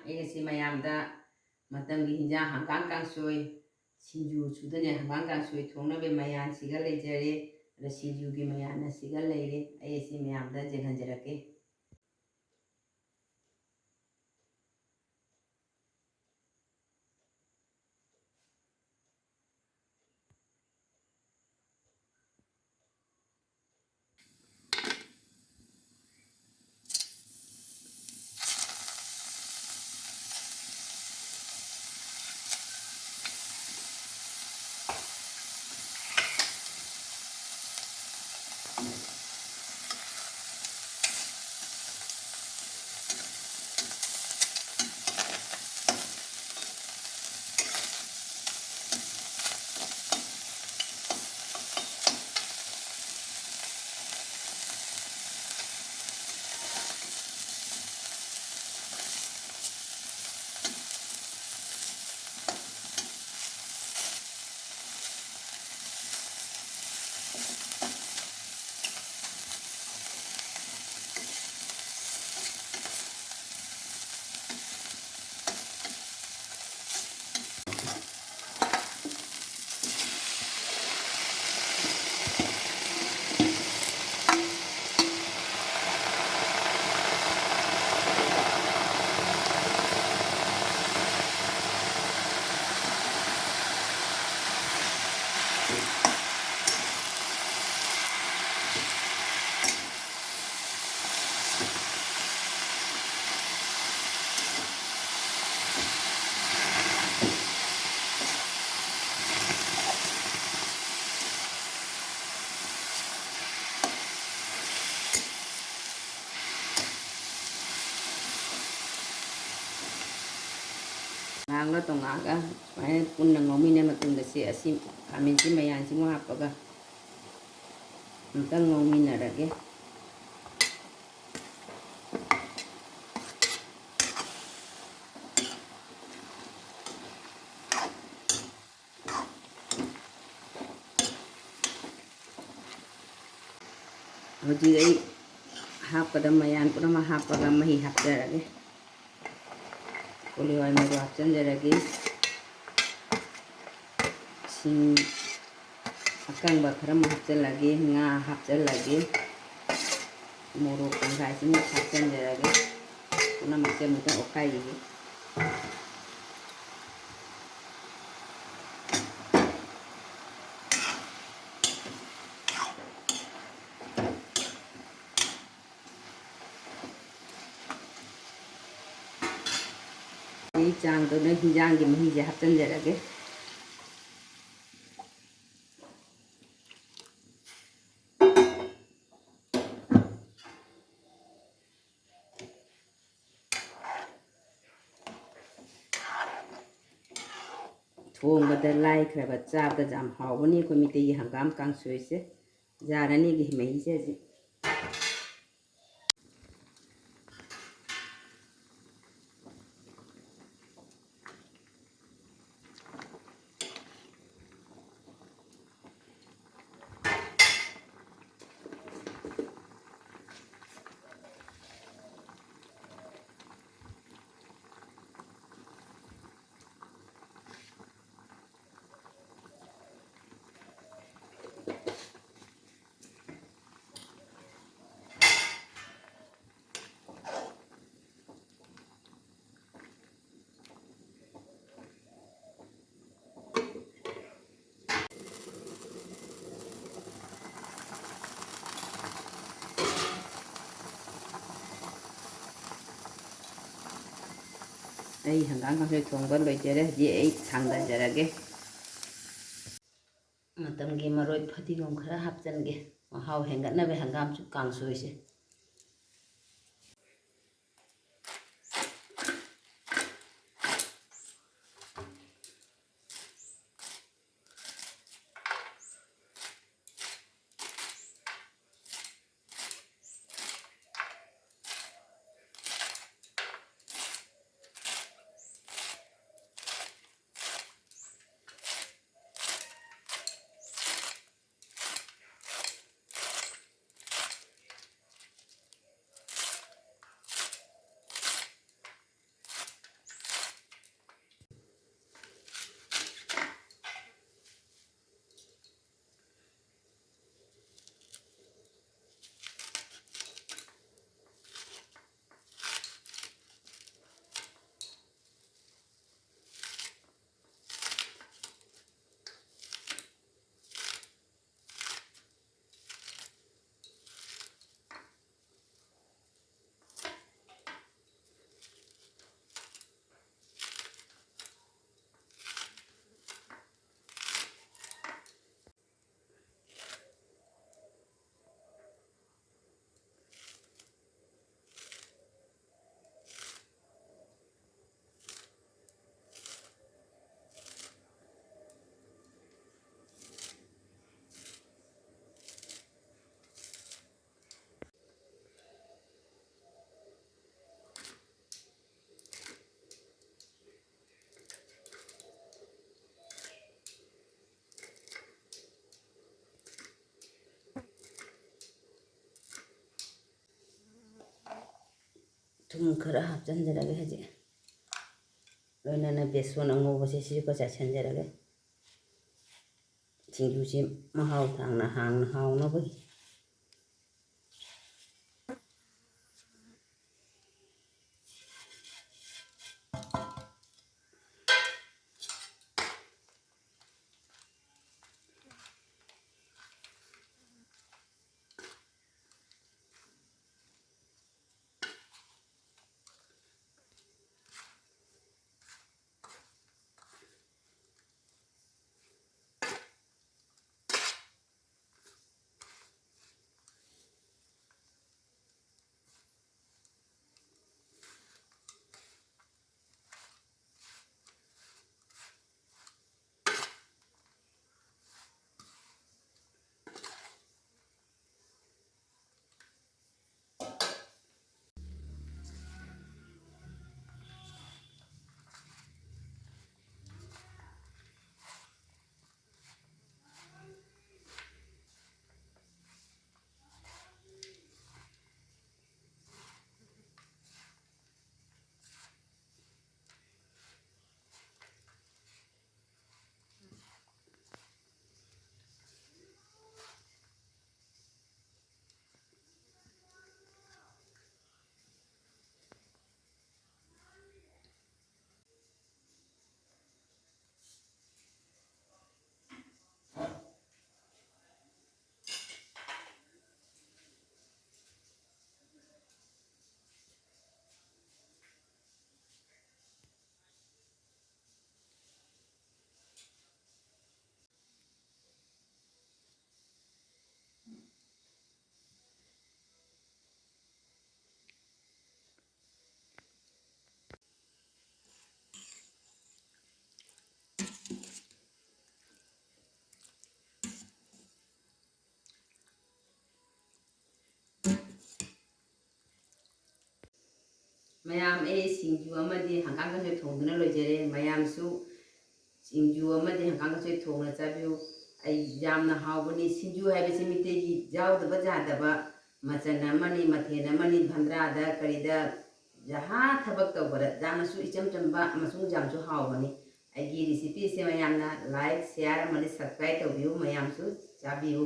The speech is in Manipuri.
ꯑꯩꯒꯁꯤ ꯃꯌꯥꯝꯗ ꯃꯇꯝꯒꯤ ꯍꯤꯟꯖꯥꯡ ꯍꯪꯒꯥꯝ ꯀꯥꯡꯁꯣꯏ ꯁꯤꯡꯖꯨ ꯁꯨꯗꯅ ꯍꯪꯒꯥꯝ ꯀꯥꯡꯁꯣꯏ ꯊꯣꯡꯅꯕ ꯃꯌꯥꯟꯁꯤꯒ ꯂꯩꯖꯔꯦ ꯑꯗ ꯁꯤꯡꯖꯨꯒꯤ ꯃꯌꯥꯟ ꯑꯁꯤꯒ ꯂꯩꯔꯦ ꯑꯩ ꯑꯁꯤ ꯃꯌꯥꯝꯗ ꯌꯦꯡꯍꯟꯖꯔꯛꯀꯦ ꯉꯥꯡꯂ ꯇꯣꯉꯥꯟꯒ ꯁꯨꯃꯥꯏꯅ ꯄꯨꯟꯅ ꯉꯧꯃꯤꯟꯅ ꯃꯇꯨꯡꯗ ꯑꯁꯤ ꯈꯥꯃꯦꯟꯁꯤ ꯃꯌꯥꯟꯁꯤꯃꯨꯛ ꯍꯥꯞꯄꯒ ꯑꯃꯨꯛꯇꯪ ꯉꯧꯃꯤꯟꯅꯔꯒꯦ ꯍꯧꯖꯤꯛ ꯑꯩ ꯍꯥꯞꯄꯗ ꯃꯌꯥꯟ ꯄꯨꯝꯅꯃꯛ ꯍꯥꯞꯄꯒ ꯃꯍꯤ ꯍꯥꯞꯆꯔꯒꯦ ꯀꯣꯂꯤ ꯍꯋꯥꯏ ꯃꯔꯨ ꯍꯥꯞꯆꯤꯟꯖꯔꯒꯦ ꯁꯤꯡ ꯑꯀꯪꯕ ꯈꯔ ꯑꯃꯨꯛ ꯍꯥꯞꯆꯤꯜꯂꯒꯦ ꯉꯥ ꯍꯥꯞꯆꯤꯜꯂꯒꯦ ꯃꯣꯔꯣꯛ ꯇꯪꯈꯥꯏꯁꯤꯃꯨꯛ ꯍꯥꯞꯆꯤꯟꯖꯔꯒꯦ ꯄꯨꯝꯅꯃꯛꯁꯦ ꯑꯃꯨꯛꯇꯪ ꯑꯣꯠꯈꯥꯏꯈꯤꯒꯦ ꯆꯥꯡꯗꯨꯅ ꯍꯤꯟꯖꯥꯡꯒꯤ ꯃꯍꯤꯁꯦ ꯍꯥꯞꯆꯤꯟꯖꯔꯒꯦ ꯊꯣꯡꯕꯗ ꯂꯥꯏꯈ꯭ꯔꯕ ꯆꯥꯕꯗ ꯌꯥꯝ ꯍꯥꯎꯕꯅꯤ ꯑꯩꯈꯣꯏ ꯃꯩꯇꯩꯒꯤ ꯍꯪꯒꯥꯝ ꯀꯥꯡꯁꯣꯏꯁꯦ ꯖꯥꯔ ꯑꯅꯤꯒꯤ ꯃꯍꯤꯁꯦ ꯍꯧꯖꯤꯛ ꯑꯩ ꯍꯪꯒꯥꯝ ꯀꯥꯡꯁꯣꯏ ꯊꯣꯡꯕ ꯂꯣꯏꯖꯔꯦ ꯍꯧꯖꯤꯛ ꯑꯩ ꯊꯥꯡꯊꯖꯔꯒꯦ ꯃꯇꯝꯒꯤ ꯃꯔꯣꯏ ꯐꯗꯤꯒꯣꯝ ꯈꯔ ꯍꯥꯞꯆꯤꯟꯒꯦ ꯃꯍꯥꯎ ꯍꯦꯟꯒꯠꯅꯕ ꯍꯪꯒꯥꯝ ꯀꯥꯡꯁꯣꯏꯁꯦ ꯊꯨꯝ ꯈꯔ ꯍꯥꯞꯆꯤꯟꯖꯔꯒꯦ ꯍꯧꯖꯤꯛ ꯂꯣꯏꯅꯅ ꯕꯦꯁꯣꯟ ꯑꯉꯧꯕꯁꯦ ꯁꯤꯁꯨ ꯆꯥꯏꯁꯤꯟꯖꯔꯒꯦ ꯁꯤꯡꯖꯨꯁꯤ ꯃꯍꯥꯎ ꯊꯥꯡꯅ ꯍꯥꯎꯅꯕꯒꯤ ꯃꯌꯥꯝ ꯑꯩ ꯁꯤꯡꯖꯨ ꯑꯃꯗꯤ ꯍꯪꯒꯥꯝ ꯀꯥꯡꯁꯣꯏ ꯊꯣꯡꯗꯨꯅ ꯂꯣꯏꯖꯔꯦ ꯃꯌꯥꯝꯁꯨ ꯁꯤꯡꯖꯨ ꯑꯃꯗꯤ ꯍꯪꯒꯥꯝ ꯀꯥꯡꯁꯣꯏ ꯊꯣꯡꯅ ꯆꯥꯕꯤꯌꯨ ꯑꯩ ꯌꯥꯝꯅ ꯍꯥꯎꯕꯅꯤ ꯁꯤꯡꯖꯨ ꯍꯥꯏꯕꯁꯤ ꯃꯤꯇꯩꯒꯤ ꯌꯥꯎꯗꯕ ꯌꯥꯗꯕ ꯃꯆꯜ ꯑꯃꯅꯤ ꯃꯊꯦꯜ ꯑꯃꯅꯤ ꯐꯟꯗ꯭ꯔꯥꯗ ꯀꯔꯤꯗ ꯖꯍꯥ ꯊꯕꯛ ꯇꯧꯕꯗ ꯌꯥꯝꯅꯁꯨ ꯏꯆꯝ ꯆꯝꯕ ꯑꯃꯁꯨꯡ ꯌꯥꯝꯁꯨ ꯍꯥꯎꯕꯅꯤ ꯑꯩꯒꯤ ꯔꯤꯁꯤꯄꯤꯁꯦ ꯃꯌꯥꯝꯅ ꯂꯥꯏꯛ ꯁꯤꯌꯥꯔ ꯑꯃꯗꯤ ꯁꯕꯁꯀ꯭ꯔꯥꯏꯕ ꯇꯧꯕꯤꯌꯨ ꯃꯌꯥꯝꯁꯨ ꯆꯥꯕꯤꯌꯨ